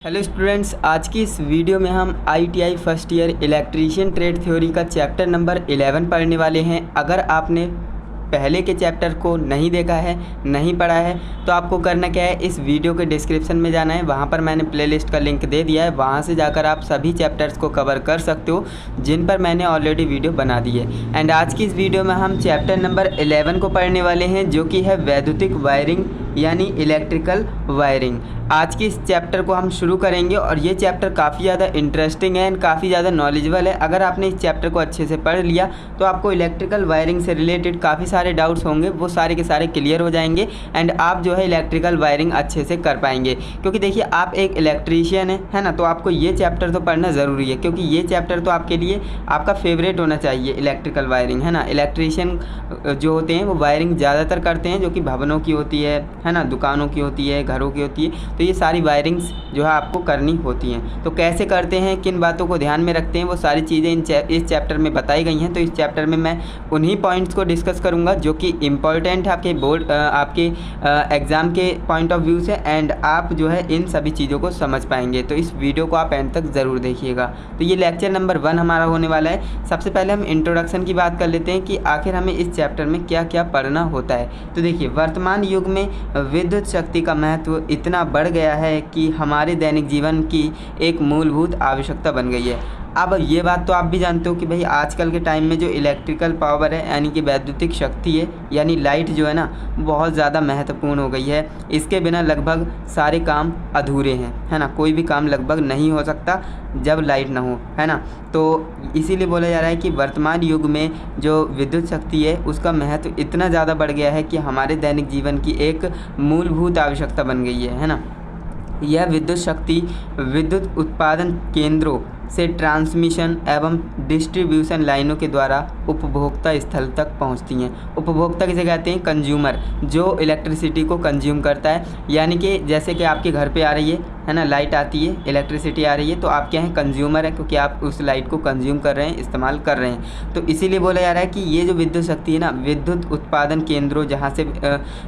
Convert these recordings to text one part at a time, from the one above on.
Hello students, आज की इस वीडियो में हम ITI first year electrician trade theory का चैप्टर नंबर 11 पढ़ने वाले हैं। अगर आपने पहले के चैप्टर को नहीं देखा है, नहीं पढ़ा है, तो आपको करना क्या है, इस वीडियो के डिस्क्रिप्शन में जाना है। वहाँ पर मैंने प्लेलिस्ट का लिंक दे दिया है, वहाँ से जाकर आप सभी चैप्टर्स को कवर कर सकते हो जिन पर मैंने ऑलरेडी वीडियो बना दी है। एंड आज की इस वीडियो में हम चैप्टर नंबर 11 को पढ़ने वाले हैं, जो कि है वैद्युतिक वायरिंग यानी इलेक्ट्रिकल वायरिंग। आज के इस चैप्टर को हम शुरू करेंगे और ये चैप्टर काफ़ी ज़्यादा इंटरेस्टिंग है एंड काफ़ी ज़्यादा नॉलेजेबल है। अगर आपने इस चैप्टर को अच्छे से पढ़ लिया तो आपको इलेक्ट्रिकल वायरिंग से रिलेटेड काफ़ी सारे डाउट्स होंगे, वो सारे के सारे क्लियर हो जाएंगे एंड आप जो है इलेक्ट्रिकल वायरिंग अच्छे से कर पाएंगे। क्योंकि देखिए, आप एक इलेक्ट्रीशियन है ना, तो आपको ये चैप्टर तो पढ़ना ज़रूरी है, क्योंकि ये चैप्टर तो आपके लिए आपका फेवरेट होना चाहिए। इलेक्ट्रिकल वायरिंग है ना, इलेक्ट्रीशियन जो होते हैं वो वायरिंग ज़्यादातर करते हैं, जो कि भवनों की होती है ना, दुकानों की होती है, घरों की होती है। तो ये सारी वायरिंग्स जो है आपको करनी होती हैं। तो कैसे करते हैं, किन बातों को ध्यान में रखते हैं, वो सारी चीज़ें इस चैप्टर में बताई गई हैं। तो इस चैप्टर में मैं उन्हीं पॉइंट्स को डिस्कस करूंगा जो कि इम्पॉर्टेंट है आपके बोर्ड आपके एग्ज़ाम के पॉइंट ऑफ व्यू से, एंड आप जो है इन सभी चीज़ों को समझ पाएंगे। तो इस वीडियो को आप एंड तक ज़रूर देखिएगा। तो ये लेक्चर नंबर 1 हमारा होने वाला है। सबसे पहले हम इंट्रोडक्शन की बात कर लेते हैं कि आखिर हमें इस चैप्टर में क्या क्या पढ़ना होता है। तो देखिए, वर्तमान युग में विद्युत शक्ति का महत्व इतना बढ़ गया है कि हमारे दैनिक जीवन की एक मूलभूत आवश्यकता बन गई है। अब ये बात तो आप भी जानते हो कि भाई आजकल के टाइम में जो इलेक्ट्रिकल पावर है यानी कि वैद्युतिक शक्ति है यानी लाइट जो है ना, बहुत ज़्यादा महत्वपूर्ण हो गई है। इसके बिना लगभग सारे काम अधूरे हैं, है ना। कोई भी काम लगभग नहीं हो सकता जब लाइट ना हो, है ना। तो इसीलिए बोला जा रहा है कि वर्तमान युग में जो विद्युत शक्ति है उसका महत्व इतना ज़्यादा बढ़ गया है कि हमारे दैनिक जीवन की एक मूलभूत आवश्यकता बन गई है ना। यह विद्युत शक्ति विद्युत उत्पादन केंद्रों से ट्रांसमिशन एवं डिस्ट्रीब्यूशन लाइनों के द्वारा उपभोक्ता स्थल तक पहुंचती हैं। उपभोक्ता किसे कहते हैं? कंज्यूमर, जो इलेक्ट्रिसिटी को कंज्यूम करता है। यानी कि जैसे कि आपके घर पे आ रही है ना, लाइट आती है, इलेक्ट्रिसिटी आ रही है, तो आप क्या हैं? कंज्यूमर है, क्योंकि आप उस लाइट को कंज्यूम कर रहे हैं, इस्तेमाल कर रहे हैं। तो इसीलिए बोला जा रहा है कि ये जो विद्युत शक्ति है ना, विद्युत उत्पादन केंद्रों जहाँ से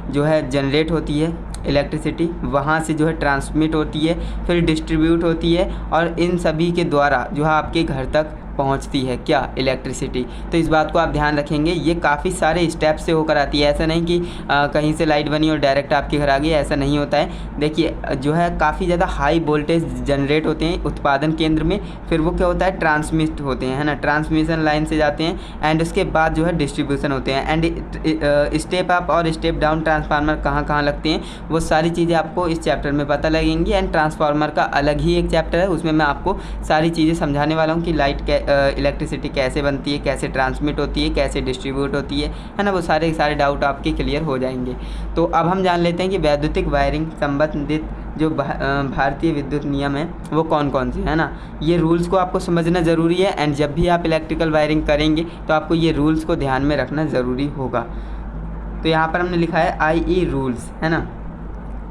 जो है जनरेट होती है इलेक्ट्रिसिटी, वहाँ से जो है ट्रांसमिट होती है, फिर डिस्ट्रीब्यूट होती है, और इन सभी के द्वारा जो है आपके घर तक पहुंचती है क्या? इलेक्ट्रिसिटी। तो इस बात को आप ध्यान रखेंगे, ये काफ़ी सारे स्टेप से होकर आती है। ऐसा नहीं कि कहीं से लाइट बनी और डायरेक्ट आपके घर आ गई, ऐसा नहीं होता है। देखिए, जो है काफ़ी ज़्यादा हाई वोल्टेज जनरेट होते हैं उत्पादन केंद्र में, फिर वो क्या होता है? ट्रांसमिट होते हैं, है ना, ट्रांसमिशन लाइन से जाते हैं, एंड उसके बाद जो है डिस्ट्रीब्यूशन होते हैं। एंड स्टेप अप और स्टेप डाउन ट्रांसफार्मर कहाँ कहाँ लगते हैं, वो सारी चीज़ें आपको इस चैप्टर में पता लगेंगी। एंड ट्रांसफार्मर का अलग ही एक चैप्टर है, उसमें मैं आपको सारी चीज़ें समझाने वाला हूँ कि लाइट इलेक्ट्रिसिटी कैसे बनती है, कैसे ट्रांसमिट होती है, कैसे डिस्ट्रीब्यूट होती है ना। वो सारे डाउट आपके क्लियर हो जाएंगे। तो अब हम जान लेते हैं कि वैद्युतिक वायरिंग संबंधित जो भारतीय विद्युत नियम है वो कौन कौन से है ना। ये रूल्स को आपको समझना ज़रूरी है, एंड जब भी आप इलेक्ट्रिकल वायरिंग करेंगे तो आपको ये रूल्स को ध्यान में रखना ज़रूरी होगा। तो यहाँ पर हमने लिखा है IE रूल्स, है ना,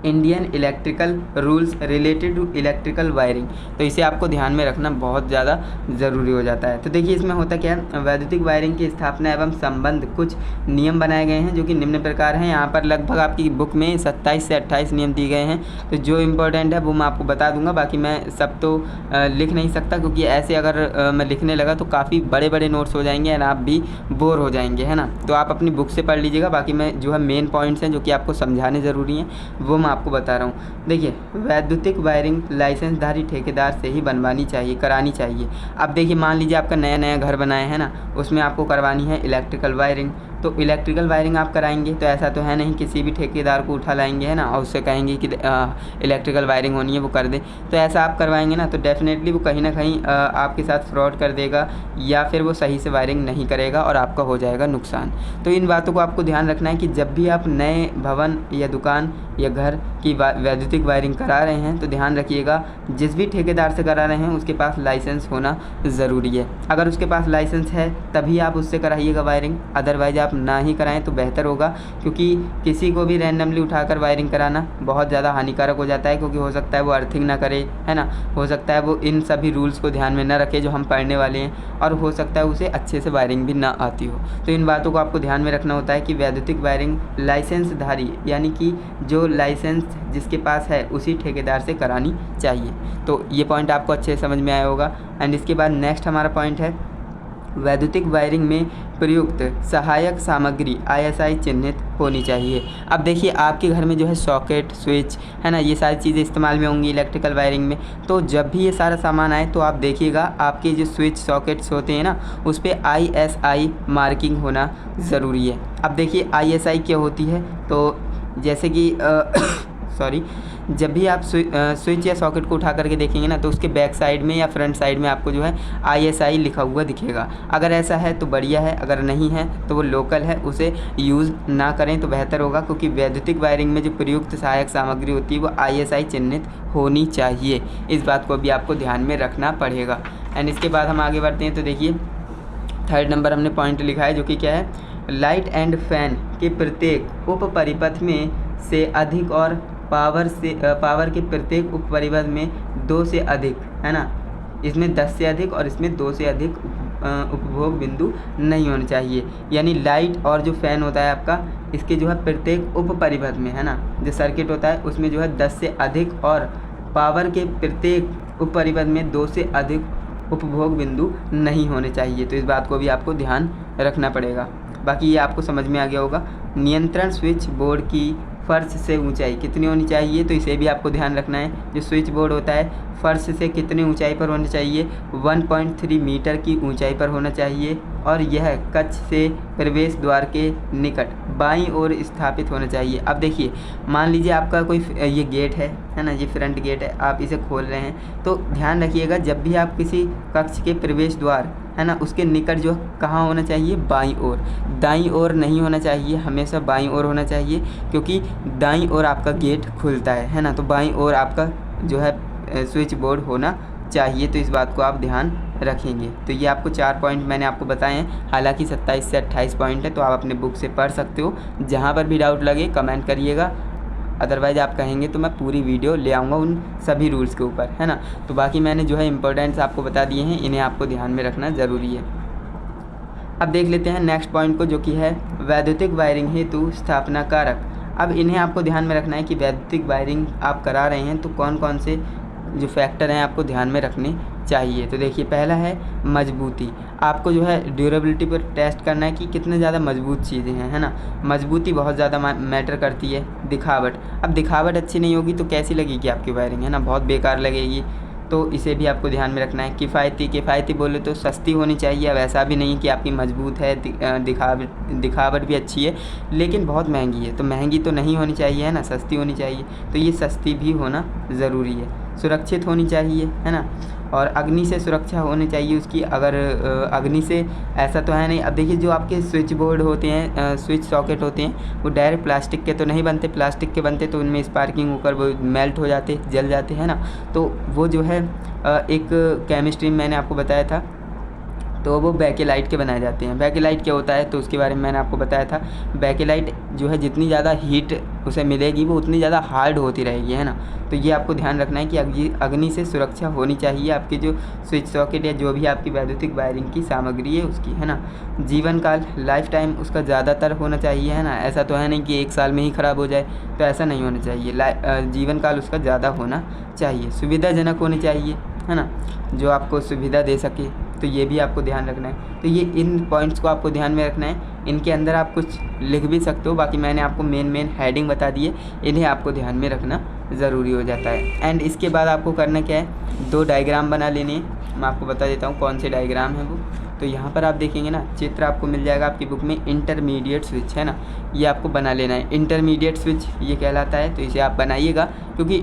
Indian electrical rules related to electrical wiring. तो इसे आपको ध्यान में रखना बहुत ज़्यादा ज़रूरी हो जाता है। तो देखिए, इसमें होता क्या है, वैद्युतिक वायरिंग की स्थापना एवं संबंध कुछ नियम बनाए गए हैं जो कि निम्न प्रकार हैं। यहाँ पर लगभग आपकी बुक में 27 से 28 नियम दिए गए हैं। तो जो इम्पोर्टेंट है वो मैं आपको बता दूंगा, बाकी मैं सब तो लिख नहीं सकता, क्योंकि ऐसे अगर मैं लिखने लगा तो काफ़ी बड़े बड़े नोट्स हो जाएंगे और आप भी बोर हो जाएंगे, है ना। तो आप अपनी बुक से पढ़ लीजिएगा। बाकी मैं जो है मेन पॉइंट्स हैं जो कि आपको समझाने ज़रूरी हैं वो आपको बता रहा हूँ। देखिए, वैद्युतिक वायरिंग लाइसेंसधारी ठेकेदार से ही बनवानी चाहिए, करानी चाहिए। अब देखिए, मान लीजिए आपका नया नया घर बनाया है ना, उसमें आपको करवानी है इलेक्ट्रिकल वायरिंग। तो इलेक्ट्रिकल वायरिंग आप कराएंगे तो ऐसा तो है नहीं किसी भी ठेकेदार को उठा लाएंगे, है ना, और उससे कहेंगे कि इलेक्ट्रिकल वायरिंग होनी है वो कर दे। तो ऐसा आप करवाएंगे ना, तो डेफिनेटली वो कहीं ना कहीं आपके साथ फ्रॉड कर देगा, या फिर वो सही से वायरिंग नहीं करेगा और आपका हो जाएगा नुकसान। तो इन बातों को आपको ध्यान रखना है कि जब भी आप नए भवन या दुकान या घर की वैद्युतिक वायरिंग करा रहे हैं तो ध्यान रखिएगा, जिस भी ठेकेदार से करा रहे हैं उसके पास लाइसेंस होना ज़रूरी है। अगर उसके पास लाइसेंस है तभी आप उससे कराइएगा वायरिंग, अदरवाइज़ आप आप ना ही कराएं तो बेहतर होगा, क्योंकि किसी को भी रैंडमली उठाकर वायरिंग कराना बहुत ज़्यादा हानिकारक हो जाता है, क्योंकि हो सकता है वो अर्थिंग ना करे, है ना, हो सकता है वो इन सभी रूल्स को ध्यान में न रखे जो हम पढ़ने वाले हैं, और हो सकता है उसे अच्छे से वायरिंग भी ना आती हो। तो इन बातों को आपको ध्यान में रखना होता है कि वैद्युतिक वायरिंग लाइसेंसधारी यानी कि जो लाइसेंस जिसके पास है उसी ठेकेदार से करानी चाहिए। तो ये पॉइंट आपको अच्छे से समझ में आया होगा। एंड इसके बाद नेक्स्ट हमारा पॉइंट है वैद्युतिक वायरिंग में प्रयुक्त सहायक सामग्री ISI चिन्हित होनी चाहिए। अब देखिए आपके घर में जो है सॉकेट, स्विच, है ना, ये सारी चीज़ें इस्तेमाल में होंगी इलेक्ट्रिकल वायरिंग में। तो जब भी ये सारा सामान आए तो आप देखिएगा आपके जो स्विच सॉकेट्स होते हैं ना, उस पर ISI मार्किंग होना ज़रूरी है। अब देखिए ISI क्या होती है, तो जैसे कि सॉरी, जब भी आप स्विच या सॉकेट को उठा करके देखेंगे ना, तो उसके बैक साइड में या फ्रंट साइड में आपको जो है ISI लिखा हुआ दिखेगा। अगर ऐसा है तो बढ़िया है, अगर नहीं है तो वो लोकल है, उसे यूज़ ना करें तो बेहतर होगा, क्योंकि वैद्युतिक वायरिंग में जो प्रयुक्त सहायक सामग्री होती है वो ISI चिन्हित होनी चाहिए। इस बात को भी आपको ध्यान में रखना पड़ेगा। एंड इसके बाद हम आगे बढ़ते हैं। तो देखिए 3rd नंबर हमने पॉइंट लिखा है, जो कि क्या है, लाइट एंड फैन के प्रत्येक उप परिपथ में से अधिक और पावर के प्रत्येक उप परिपथ में 2 से अधिक, है ना, इसमें 10 से अधिक और इसमें 2 से अधिक उपभोग बिंदु नहीं होने चाहिए। यानी लाइट और जो फ़ैन होता है आपका, इसके जो है प्रत्येक उप परिपथ में, है ना, जो सर्किट होता है उसमें जो है 10 से अधिक और पावर के प्रत्येक उप परिपथ में 2 से अधिक उपभोग बिंदु नहीं होने चाहिए। तो इस बात को भी आपको ध्यान रखना पड़ेगा। बाकी ये आपको समझ में आ गया होगा। नियंत्रण स्विच बोर्ड की फर्श से ऊंचाई कितनी होनी चाहिए, तो इसे भी आपको ध्यान रखना है। जो स्विच बोर्ड होता है फर्श से कितनी ऊंचाई पर होना चाहिए, 1.3 मीटर की ऊंचाई पर होना चाहिए, और यह कक्ष से प्रवेश द्वार के निकट बाईं ओर स्थापित होना चाहिए। अब देखिए मान लीजिए आपका कोई ये गेट है ना, ये फ्रंट गेट है, आप इसे खोल रहे हैं, तो ध्यान रखिएगा जब भी आप किसी कक्ष के प्रवेश द्वार, है ना, उसके निकट जो कहाँ होना चाहिए, बाईं ओर, दाईं ओर नहीं होना चाहिए, हमेशा बाईं ओर होना चाहिए, क्योंकि दाईं ओर आपका गेट खुलता है ना, तो बाईं ओर आपका जो है स्विच बोर्ड होना चाहिए। तो इस बात को आप ध्यान रखेंगे। तो ये आपको 4 पॉइंट मैंने आपको बताए हैं, हालांकि 27 से 28 पॉइंट है, तो आप अपने बुक से पढ़ सकते हो। जहाँ पर भी डाउट लगे कमेंट करिएगा, अदरवाइज़ आप कहेंगे तो मैं पूरी वीडियो ले आऊँगा उन सभी रूल्स के ऊपर, है ना। तो बाकी मैंने जो है इंपॉर्टेंट्स आपको बता दिए हैं, इन्हें आपको ध्यान में रखना ज़रूरी है। अब देख लेते हैं नेक्स्ट पॉइंट को, जो कि है वैद्युतिक वायरिंग हेतु स्थापना कारक। अब इन्हें आपको ध्यान में रखना है कि वैद्युतिक वायरिंग आप करा रहे हैं तो कौन कौन से जो फैक्टर हैं आपको ध्यान में रखने चाहिए। तो देखिए पहला है मजबूती। आपको जो है ड्यूरेबिलिटी पर टेस्ट करना है कि कितने ज़्यादा मजबूत चीज़ें हैं, है ना। मजबूती बहुत ज़्यादा मैटर करती है। दिखावट, अब दिखावट अच्छी नहीं होगी तो कैसी लगेगी आपकी वायरिंग, है ना, बहुत बेकार लगेगी। तो इसे भी आपको ध्यान में रखना है। किफ़ायती बोले तो सस्ती होनी चाहिए। अब ऐसा भी नहीं कि आपकी मजबूत है, दिखावट भी अच्छी है लेकिन बहुत महंगी है, तो महंगी तो नहीं होनी चाहिए, है ना, सस्ती होनी चाहिए। तो ये सस्ती भी होना ज़रूरी है। सुरक्षित होनी चाहिए, है ना, और अग्नि से सुरक्षा होनी चाहिए उसकी। अगर अग्नि से ऐसा तो है नहीं। अब देखिए जो आपके स्विच बोर्ड होते हैं, स्विच सॉकेट होते हैं, वो डायरेक्ट प्लास्टिक के तो नहीं बनते। प्लास्टिक के बनते तो उनमें स्पार्किंग होकर वो मेल्ट हो जाते, जल जाते, हैं ना। तो वो जो है एक केमिस्ट्री में मैंने आपको बताया था, तो वो बैकेलाइट के बनाए जाते हैं। बैकेलाइट क्या होता है तो उसके बारे में मैंने आपको बताया था। बैकेलाइट जो है जितनी ज़्यादा हीट उसे मिलेगी वो उतनी ज़्यादा हार्ड होती रहेगी, है ना। तो ये आपको ध्यान रखना है कि अग्नि से सुरक्षा होनी चाहिए आपके जो स्विच सॉकेट या जो भी आपकी वैद्युतिक वायरिंग की सामग्री है उसकी, है ना। जीवन काल, लाइफ टाइम उसका ज़्यादातर होना चाहिए, है ना। ऐसा तो है नहीं कि 1 साल में ही ख़राब हो जाए, तो ऐसा नहीं होना चाहिए। जीवन काल उसका ज़्यादा होना चाहिए। सुविधाजनक होनी चाहिए, है ना, जो आपको सुविधा दे सके। तो ये भी आपको ध्यान रखना है। तो ये इन पॉइंट्स को आपको ध्यान में रखना है। इनके अंदर आप कुछ लिख भी सकते हो, बाकी मैंने आपको मेन हेडिंग बता दी है, इन्हें आपको ध्यान में रखना ज़रूरी हो जाता है। एंड इसके बाद आपको करना क्या है, 2 डायग्राम बना लेने हैं। मैं आपको बता देता हूँ कौन से डायग्राम हैं वो। तो यहाँ पर आप देखेंगे ना, चित्र आपको मिल जाएगा आपकी बुक में, इंटरमीडिएट स्विच, है ना, ये आपको बना लेना है। इंटरमीडिएट स्विच ये कहलाता है, तो इसे आप बनाइएगा क्योंकि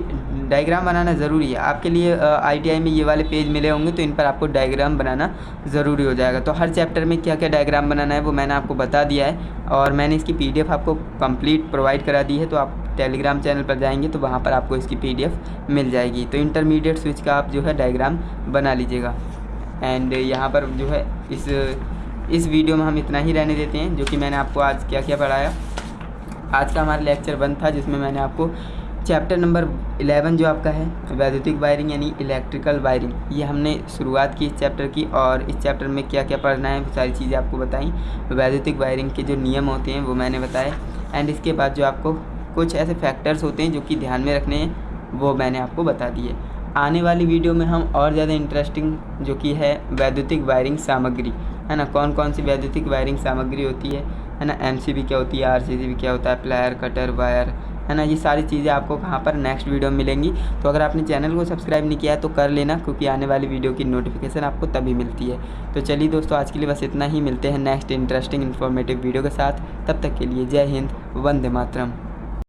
डायग्राम बनाना ज़रूरी है आपके लिए। ITI में ये वाले पेज मिले होंगे तो इन पर आपको डायग्राम बनाना ज़रूरी हो जाएगा। तो हर चैप्टर में क्या क्या डायग्राम बनाना है वो मैंने आपको बता दिया है, और मैंने इसकी PDF आपको कंप्लीट प्रोवाइड करा दी है। तो आप टेलीग्राम चैनल पर जाएंगे तो वहाँ पर आपको इसकी PDF मिल जाएगी। तो इंटरमीडिएट स्विच का आप जो है डायग्राम बना लीजिएगा। एंड यहाँ पर जो है इस इस वीडियो में हम इतना ही रहने देते हैं, जो कि मैंने आपको आज क्या क्या पढ़ाया। आज का हमारा लेक्चर 1 था, जिसमें मैंने आपको चैप्टर नंबर 11 जो आपका है वैद्युतिक वायरिंग यानी इलेक्ट्रिकल वायरिंग, ये हमने शुरुआत की इस चैप्टर की, और इस चैप्टर में क्या क्या पढ़ना है वो सारी चीज़ें आपको बताई। वैद्युतिक वायरिंग के जो नियम होते हैं वो मैंने बताए, एंड इसके बाद जो आपको कुछ ऐसे फैक्टर्स होते हैं जो कि ध्यान में रखने हैं वो मैंने आपको बता दिए। आने वाली वीडियो में हम और ज़्यादा इंटरेस्टिंग जो कि है वैद्युतिक वायरिंग सामग्री, है ना, कौन कौन सी वैद्युतिक वायरिंग सामग्री होती है ना, एमसीबी क्या होती है, आरसीसीबी क्या होता है, प्लायर, कटर, वायर, है ना, ये सारी चीज़ें आपको कहाँ पर नेक्स्ट वीडियो में मिलेंगी। तो अगर आपने चैनल को सब्सक्राइब नहीं किया है तो कर लेना, क्योंकि आने वाली वीडियो की नोटिफिकेशन आपको तभी मिलती है। तो चलिए दोस्तों, आज के लिए बस इतना ही, मिलते हैं नेक्स्ट इंटरेस्टिंग इन्फॉर्मेटिव वीडियो के साथ। तब तक के लिए जय हिंद, वंदे मातरम।